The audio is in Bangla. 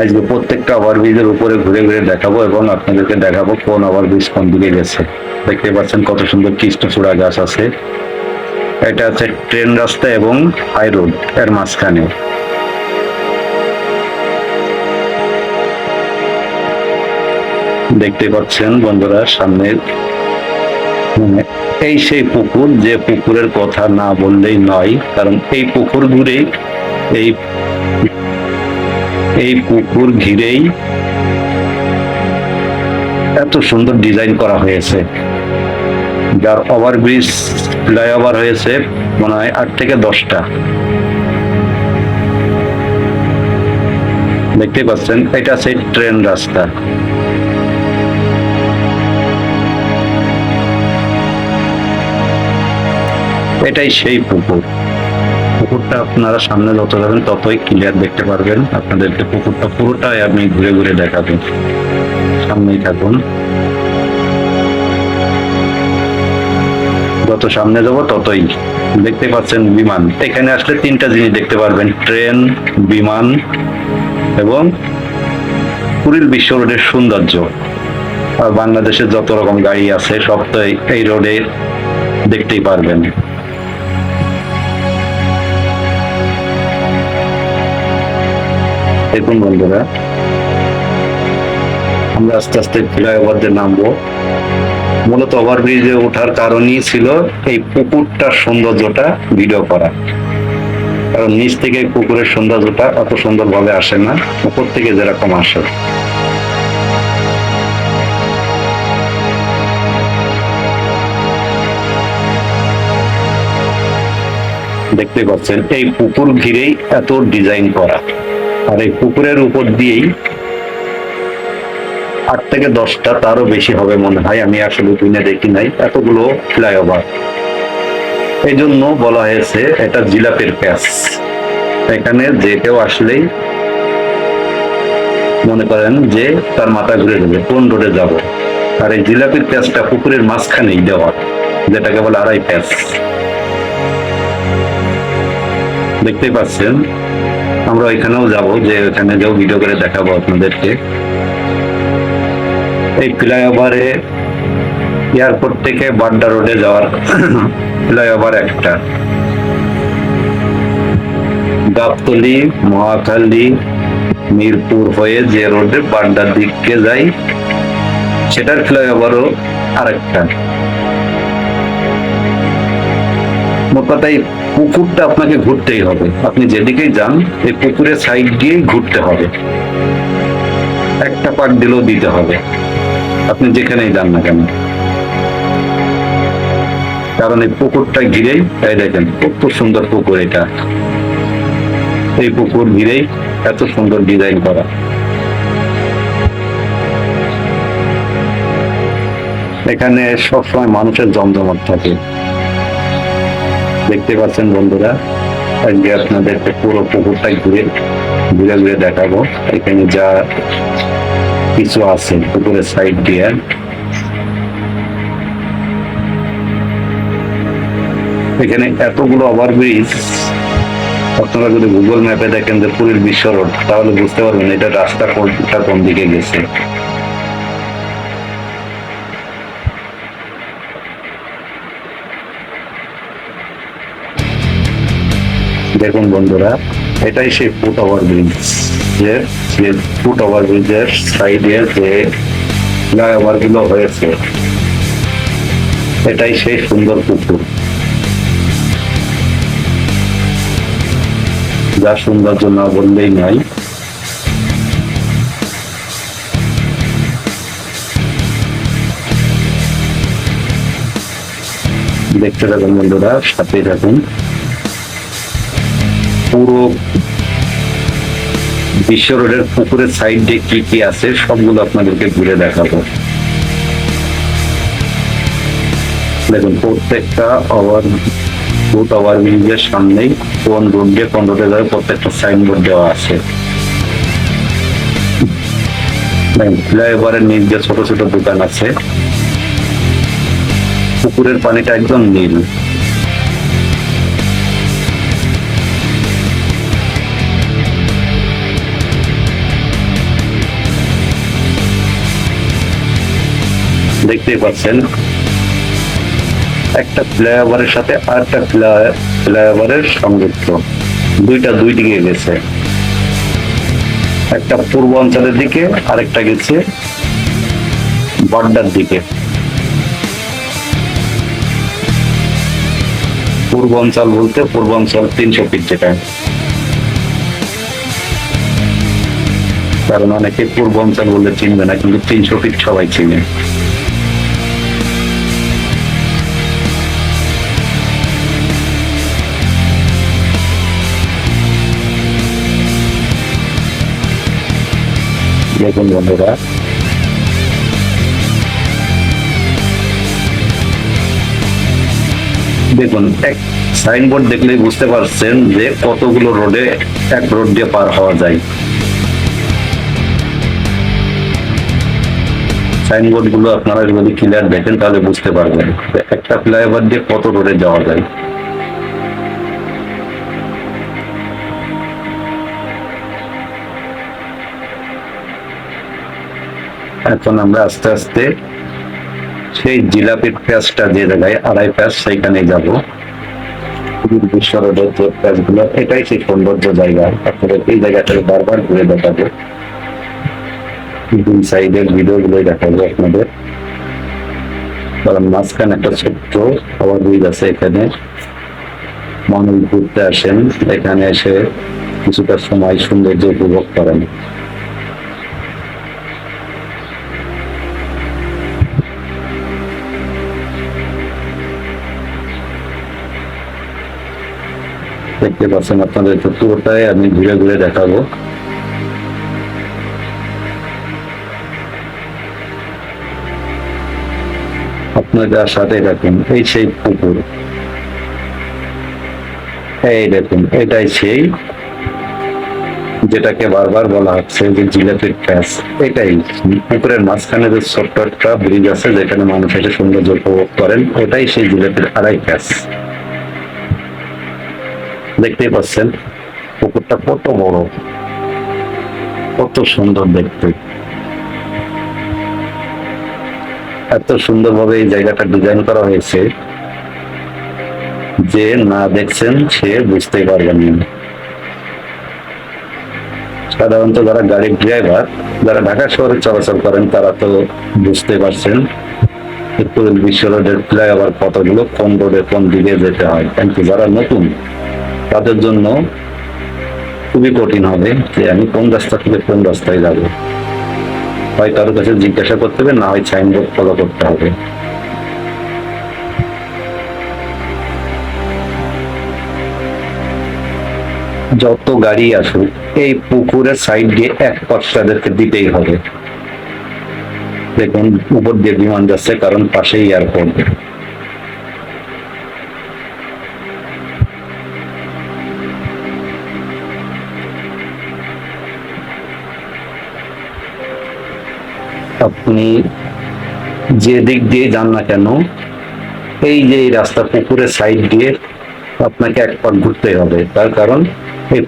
আজকে প্রত্যেকটা ওভারব্রিজের উপরে ঘুরে ঘুরে দেখাবো এবং আপনাদেরকে দেখাবো কোন ওভারব্রিজ কোন দিকে গেছে। দেখতে পাচ্ছেন কত সুন্দর কৃষ্ণচূড়া গাছ আছে। এটা হচ্ছে ট্রেন রাস্তা এবং হাই রোড এর মাঝখানে। দেখতে পাচ্ছেন বন্ধুরা সামনে এই সেই পুকুর, যে পুকুরের কথা না বললেই নয়, কারণ এই পুকুর ঘুরেই এই পুকুর ঘিরেই এত সুন্দর ডিজাইন করা হয়েছে। যার ওভারব্রিজ ফ্লাইওভার হয়েছে মনে হয় 8 থেকে 10টা। দেখতে পাচ্ছেন এটা সেই ট্রেন রাস্তা। এটাই সেই পুকুর। পুকুরটা আপনারা সামনে যত যাবেন ততই ক্লিয়ার দেখতে পারবেন। আপনাদেরকে পুকুরটা পুরোটাই আমি ঘুরে ঘুরে দেখাবো, সামনেই থাকুন। যত সামনে যাব ততই দেখতে পাচ্ছেন বিমান। এখানে আসলে 3টা জিনিস দেখতে পারবেন, ট্রেন, বিমান এবং কুড়িল বিশ্ব রোডের সৌন্দর্য। আর বাংলাদেশের যত রকম গাড়ি আছে সব তো এই রোডে দেখতেই পারবেন। দেখুন বন্ধুরা, আমরা আস্তে আস্তে ফ্লাইওভার দিয়ে নামবো। মূলত ওভারব্রিজে ওঠার কারণই ছিল এই পুকুরটার সৌন্দর্যটা ভিডিও করা, কারণ নিচ থেকে পুকুরের সৌন্দর্যটা অত সুন্দর ভাবে আসে না, উপর থেকে যেরকম আসে। দেখতে পাচ্ছেন এই পুকুর ঘিরেই এত ডিজাইন করা, আর এই পুকুরের উপর দিয়েই 8 থেকে 10টা, তারও বেশি হবে মনে হয়, আমি আসলে দিনে দেখি নাই এতগুলো ফ্লাইওভার। এই জন্য বলা হয়েছে এটা জিলাপির প্যাচ। এখানে যে কেউ আসলেই মনে করেন যে তার মাথা ঘুরে যাবে কোন রোডে যাব। আর এই জিলাপির প্যাচটা পুকুরের মাঝখানেই দেওয়া, যেটাকে বলে আড়াই প্যাচ। দেখতেই পাচ্ছেন আমরা এখানেও যাব, যে এখানে যাও ভিডিও করে দেখাবো আপনাদেরকে। এই ফ্লাইওভারে এয়ারপোর্ট থেকে বাড্ডা রোডে যাওয়ার ফ্লাইওভার একটা, গাবতলী, মহাখালী, মিরপুর হয়ে যে রোডে বাড্ডার দিকে যাই সেটার ফ্লাইওভারও আরেকটা। মোট কথা এই পুকুরটা আপনাকে ঘুরতেই হবে। আপনি যেদিকেই যান এই পুকুরের সাইড দিয়েই ঘুরতে হবে, একটা পাক দিলেও দিতে হবে আপনি যেখানেই যান না কেন। কারণ এই পুকুরটা ঘিরেই, এই দেখেন কত সুন্দর পুকুর এটা। এই পুকুর ঘিরেই এত সুন্দর ডিজাইন করা। এখানে সবসময় মানুষের জমজমাট থাকে। দেখতে পাচ্ছেন বন্ধুরা, আজকে আপনাদেরকে পুরো পুকুরটাই ঘুরে ঘুরে ঘুরে দেখাবো। এখানে যা কিছু আছে পুকুরের সাইড দিয়ে, এখানে এতগুলো ওভারব্রিজ। আপনারা যদি গুগল ম্যাপে দেখেন যে কুড়িল বিশ্ব রোড, তাহলে বুঝতে পারবেন এটা রাস্তা কোনটা কোন দিকে গেছে। দেখুন বন্ধুরা, এটাই সেই ফুট ওভারব্রিজ, যে ফুট ওভারব্রিজের সাইডে যে ফ্লাইওভার গুলো হয়েছে, এটাই সেই সুন্দর পুকুর। যা সৌন্দর্য না বললেই নাই। দেখতে থাকুন বন্ধুরা, সাথে থাকুন। পুরো বিশ্ব রোডের পুকুরের সাইড দিয়ে কি কি আছে সবগুলো আপনাদেরকে ঘুরে দেখাবো। দেখুন প্রত্যেকটা ওভারব্রিজের সামনেই কোন রোড দিয়ে কোন রোডে যাবে প্রত্যেকটা সাইনবোর্ড দেওয়া আছে। ফ্লাইওভারের নিচ দিয়ে ছোট ছোট দোকান আছে। পুকুরের পানিটা একদম নীল। দেখতেই পাচ্ছেন একটা ফ্লাইওভারের সাথে আরেকটা ফ্লাইওভারের সংযুক্ত, দুইটা দুই দিকে গেছে, একটা পূর্ব অঞ্চলের দিকে আরেকটা গেছে বড্ডার দিকে। পূর্বাঞ্চল বলতে পূর্বাঞ্চল 300 ফিট, যেটা কারণ অনেকে পূর্বাঞ্চল বললে চিনবে না, কিন্তু 300 ফিট সবাই চিনে। দেখুন বন্ধুরা, দেখুন এক সাইনবোর্ড দেখলেই বুঝতে পারছেন যে কতগুলো রোডে এক রোড দিয়ে পার হওয়া যায়। সাইনবোর্ড গুলো আপনারা যদি ক্লিয়ার দেখেন তাহলে বুঝতে পারবেন একটা ফ্লাইওভার দিয়ে কত রোডে যাওয়া যায়। এখন আমরা আস্তে আস্তে সেই জিলাপির প্যাঁচটা যে জায়গায় 2.5 প্যাঁচ সেইখানে যাবো। বিশ্ব রোডের যে প্যাঁচ গুলো, এটাই সেই সৌন্দর্য জায়গা। তারপরে এই জায়গাটা বারবার ঘুরে দেখাবো, দুই সাইডের ভিডিও গুলোই দেখাবো আপনাদের। কারণ মাঝখানে একটা ছোট্ট খাবার ব্রিজ আছে, এখানে মানুষ ঘুরতে আসেন, এখানে এসে কিছুটা সময় সৌন্দর্য উপভোগ করেন। দেখতে পাচ্ছেন আপনাদের পুরোটাই আমি ঘুরে ঘুরে দেখাবো। আপনাদের সাথে দেখুন এই সেই পুকুর, এই দেখুন এটাই সেই যেটাকে বারবার বলা হচ্ছে যে জিলাপির প্যাঁচ। এটাই পুকুরের মাঝখানে যে ছোট্ট একটা ব্রিজ আছে যেখানে মানুষ এসে সৌন্দর্য উপভোগ করেন, ওটাই সেই জিলাপির 2.5 প্যাঁচ। দেখতেই পাচ্ছেন পুকুরটা কত বড়, কত সুন্দর দেখতে। এত সুন্দরভাবে এই জায়গাটা ডিজাইন করা হয়েছে যে না দেখছেন সে বুঝতেই পারবেন না। সাধারণত যারা গাড়ির ড্রাইভার, যারা ঢাকা শহরে চলাচল করেন, তারা তো বুঝতে পারছেন বিশ্ব রোডের ফ্লাইওভার কতগুলো, কোন রোডে কোন দিকে যেতে হয়। কিন্তু যারা নতুন তাদের জন্য খুবই কঠিন হবে যে আমি কোন রাস্তা থেকে কোন রাস্তায় যাব। হয় কারোর কাছে জিজ্ঞাসা করতে হবে, না হয় সাইনবোর্ড ফলো করতে হবে। যত গাড়ি আসুক এই পুকুরের সাইড দিয়ে এক পাশ তাদেরকে দিতেই হবে। দেখুন উপর দিয়ে বিমান যাচ্ছে, কারণ পাশেই এয়ারপোর্ট। আপনি যে দিক দিয়ে যান না কেন, এই যে রাস্তা পুকুরের সাইড দিয়ে আপনাকে এক পাক ঘুরতে হবে, তার কারণ এই